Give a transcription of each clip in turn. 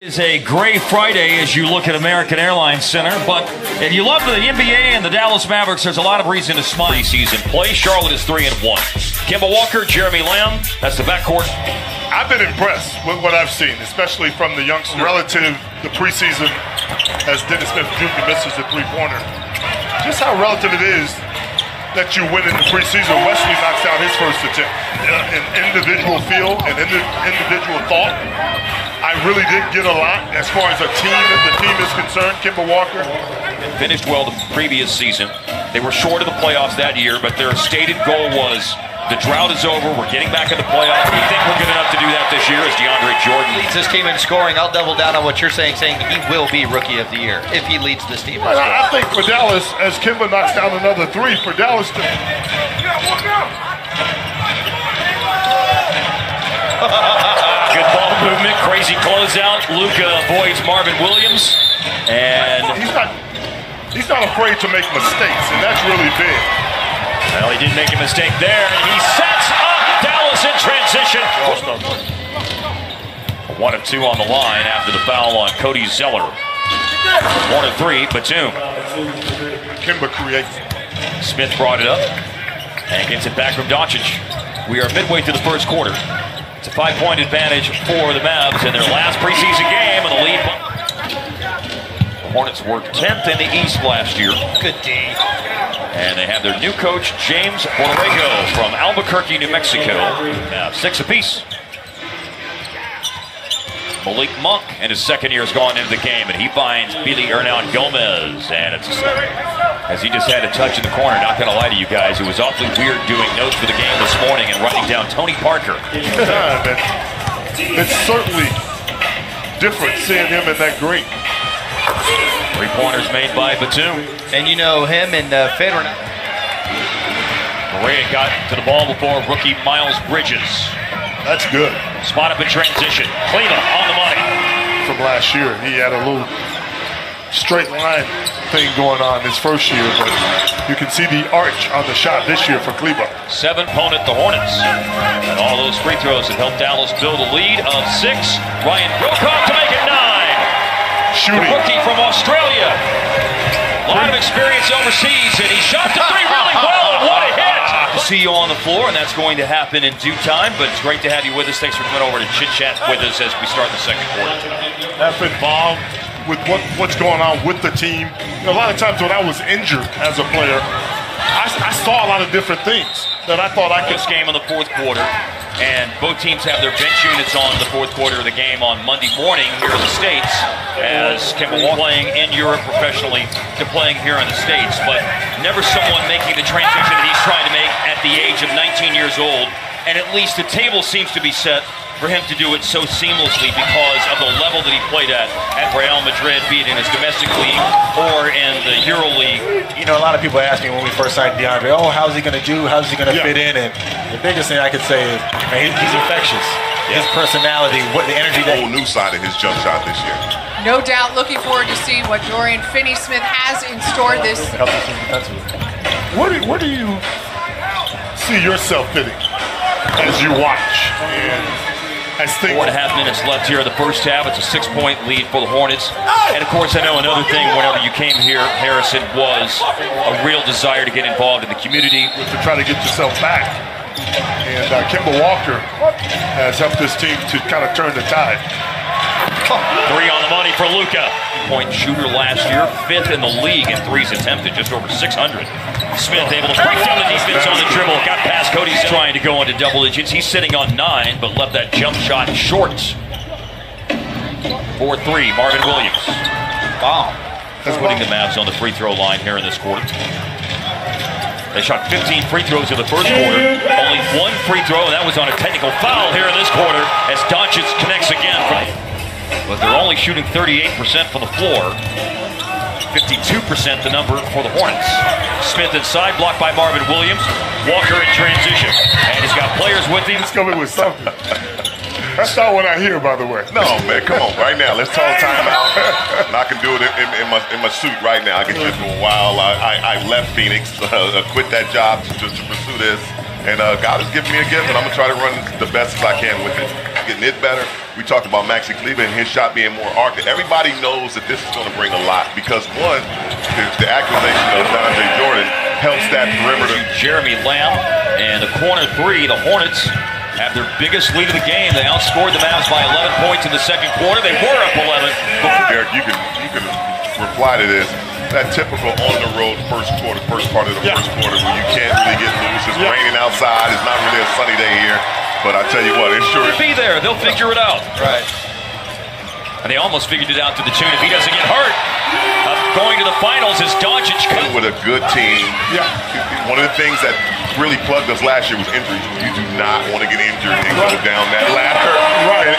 It's a gray Friday as you look at American Airlines Center, but if you love the NBA and the Dallas Mavericks, there's a lot of reason to smile. Preseason play, Charlotte is 3-1. Kemba Walker, Jeremy Lamb, that's the backcourt. I've been impressed with what I've seen, especially from the youngsters relative to preseason as Dennis Smith Jr. misses the three-pointer. Just how relative it is that you win in the preseason. Wesley knocks out his first attempt. An individual feel and individual thought. I really did get a lot as far as the team is concerned. Kemba Walker finished well the previous season. They were short of the playoffs that year, but their stated goal was the drought is over. We're getting back in the playoffs. We think we're good enough to do that this year as DeAndre Jordan leads this team in scoring. I'll double down on what you're saying he will be Rookie of the Year if he leads this team. Right, I think for Dallas, as Kemba knocks down another three, for Dallas to... Good ball movement, crazy closeout. Luka avoids Marvin Williams, and he's not afraid to make mistakes, and that's really big. Well, he did make a mistake there, and he sets up Dallas in transition. 1 of 2 on the line after the foul on Cody Zeller. 1 of 3, Batum. Kemba creates. Smith brought it up and gets it back from Doncic. We are midway through the first quarter. It's a 5-point advantage for the Mavs in their last preseason game, and the lead. The Hornets were 10th in the East last year. Good D. And they have their new coach, James Borrego from Albuquerque, New Mexico. 6 apiece. Malik Monk in his second year has gone into the game, and he finds Billy Hernan Gomez. And it's as he just had a touch in the corner. Not going to lie to you guys, it was awfully weird doing notes for the game this morning and writing down Tony Parker. It's certainly different seeing him in that green. 3-pointers made by Batum. And you know him and Federer. Correa got to the ball before rookie Miles Bridges. That's good. Spot up in transition. Cleveland on the money. From last year, he had a little straight line thing going on his first year, but you can see the arch on the shot this year for Cleveland. 7-point the Hornets. And all those free throws have helped Dallas build a lead of 6. Ryan Brokoff to make it 9. Shooting. The rookie from Australia. A lot of experience overseas, and he shot the 3 really well, and what a hit! See you on the floor, and that's going to happen in due time, but it's great to have you with us. Thanks for coming over to chit-chat with us as we start the second quarter tonight. That's involved with what's going on with the team. You know, a lot of times when I was injured as a player, I saw a lot of different things that I thought I could. This game in the fourth quarter, and both teams have their bench units on the fourth quarter of the game on Monday morning here in the States, as Kemba Walker playing in Europe professionally to playing here in the States, but never someone making the transition that he's trying to make at the age of 19 years old, and at least the table seems to be set for him to do it so seamlessly because of the level that he played at Real Madrid, be it in his domestic league or in the Euro League. You know, a lot of people ask me when we first signed DeAndre, oh, how's he going to do? How's he going to fit in? And the biggest thing I could say is, man, he's infectious. His personality, the energy. A whole new side of his jump shot this year. No doubt looking forward to seeing what Dorian Finney-Smith has in store this. Where do you see yourself fitting as you watch? And 4.5 minutes left here in the first half. It's a 6-point lead for the Hornets. And of course, I know another thing whenever you came here, Harrison, was a real desire to get involved in the community. To try to get yourself back. And Kemba Walker has helped this team to kind of turn the tide. 3 on the money for Luka. Point shooter last year, 5th in the league in threes attempted, just over 600. Smith able to break down the defense on the dribble. Got past Cody Zeller, trying to go into double digits. He's sitting on 9, but left that jump shot short. 4-3, Marvin Williams. Wow. That's putting the Mavs on the free throw line here in this quarter. They shot 15 free throws in the first quarter. Only 1 free throw, and that was on a technical foul here in this quarter as Doncic connects again. But they're only shooting 38% from the floor. 52% the number for the Hornets. Smith inside, blocked by Marvin Williams. Walker in transition. And he's got players with him. He's coming with something. That's not what I hear, by the way. No, man, come on, right now. Let's call timeout. And I can do it in my suit right now. I can do it for a while. I left Phoenix, quit that job to pursue this. And God has given me a gift, and I'm going to try to run the best as I can with it. Getting it better. We talked about Maxi Kleber and his shot being more arced. Everybody knows that this is going to bring a lot because, one, the acquisition of DeAndre Jordan helps that perimeter. Jeremy Lamb and the corner three, the Hornets have their biggest lead of the game. They outscored the Mavs by 11 points in the second quarter. They were up 11. Derek, you can reply to this. That typical on-the-road first part of the first quarter where you can't really get loose. It's raining outside. It's not really a sunny day here. But I tell you what, it's sure. Be there. They'll figure it out. Right. And they almost figured it out to the tune. If he doesn't get hurt, going to the finals is Doncic. With a good team. Yeah. One of the things that really plugged us last year was injuries. You do not want to get injured and go down that ladder. Right.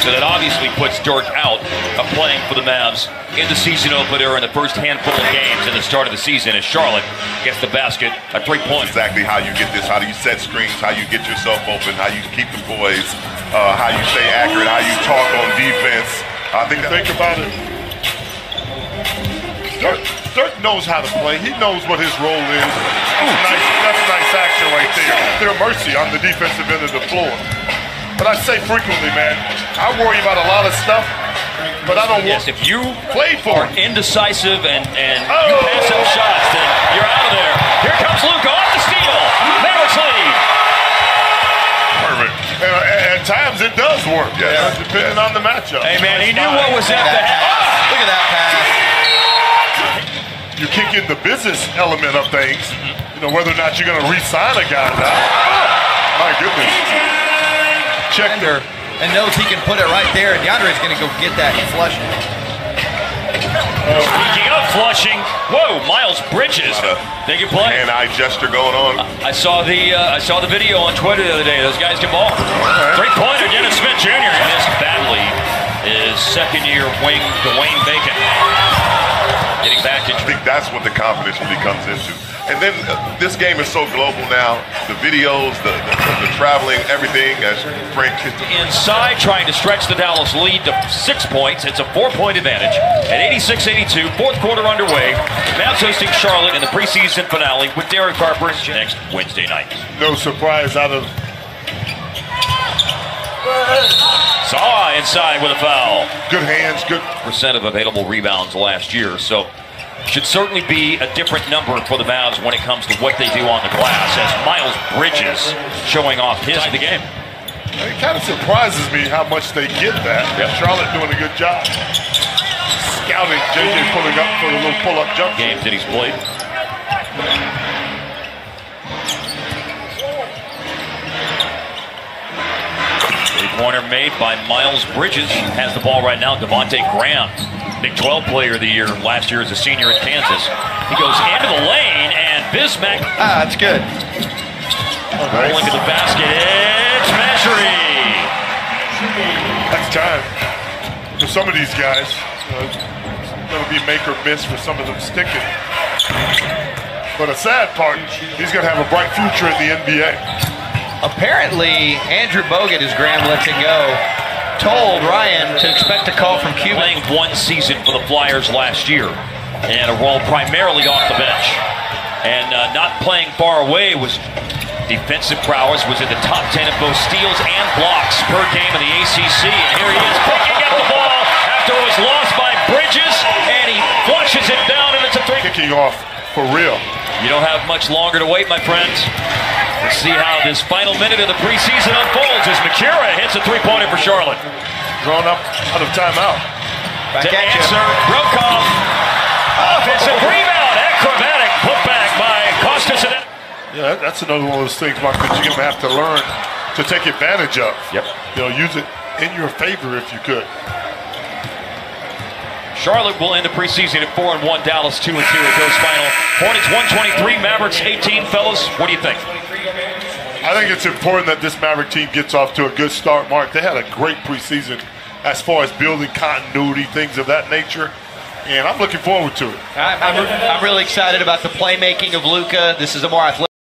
So that obviously puts Dirk out of playing for the Mavs in the season opener in the first handful of games in the start of the season as Charlotte gets the basket at 3 points. Exactly how you get this, how do you set screens, how you get yourself open, how you keep the boys, how you stay accurate, how you talk on defense. I think about it. Dirk knows how to play. He knows what his role is. That's nice action right there. They're mercy on the defensive end of the floor. But I say frequently, man, I worry about a lot of stuff, but I don't want if you play for are indecisive and you pass up shots, then you're out of there. Here comes Luka off the steal. Mavericks lead. Perfect. At times it does work, depending on the matchup. Hey, man, he knew what was at the half. Look at that pass. You kick in the business element of things, whether or not you're going to re-sign a guy or not. My goodness. Check there. And knows he can put it right there, and DeAndre's going to go get that and flush it. Speaking of flushing, whoa, Miles Bridges. They can play. Hand-eye gesture going on. I saw the video on Twitter the other day. Those guys can ball. Three-pointer, Dennis Smith Jr. missed badly. Is second-year wing Dwayne Bacon. Getting back to. I think that's what the confidence really comes into. And then this game is so global now. The videos, the traveling, everything. As Frank inside, trying to stretch the Dallas lead to 6 points. It's a 4-point advantage at 86-82. Fourth quarter underway. Mavs hosting Charlotte in the preseason finale with Derek Harper next Wednesday night. No surprise out of. Saw inside with a foul. Good hands, good percent of available rebounds last year. So should certainly be a different number for the Mavs when it comes to what they do on the glass as Miles Bridges showing off his of the game. It kind of surprises me how much they get that. Charlotte doing a good job. Scouting, JJ pulling up for the little pull-up jump. Games that he's played. Three-pointer made by Miles Bridges. Has the ball right now. Devontae Graham, Big 12 player of the year last year as a senior at Kansas. He goes into the lane, and Bismack. That's good. Rolling to the basket. It's Measury. That's time. For some of these guys, that'll be make or miss for some of them sticking. But a sad part, he's going to have a bright future in the NBA. Apparently, Andrew Bogut, as Graham lets it go, told Ryan to expect a call from Cuban. Playing one season for the Flyers last year and a role primarily off the bench. And not playing far away was defensive prowess, was in the top 10 of both steals and blocks per game in the ACC. And here he is picking up the ball after it was lost by Bridges, and he flushes it down, and it's a three. Kicking off for real. You don't have much longer to wait, my friends. Let's see how this final minute of the preseason unfolds as Makira hits a three-pointer for Charlotte. Drawn up out of timeout. To answer, Brokoff. Offensive rebound, acrobatic putback by Costas. Yeah, that's another one of those things, Mark, that you're going to have to learn to take advantage of. Yep. Use it in your favor if you could. Charlotte will end the preseason at 4-1. Dallas 2-2 at those final. Hornets 123, Mavericks 18. Fellas, what do you think? I think it's important that this Maverick team gets off to a good start, Mark. They had a great preseason as far as building continuity, things of that nature. And I'm looking forward to it. I'm really excited about the playmaking of Luka. This is a more athletic.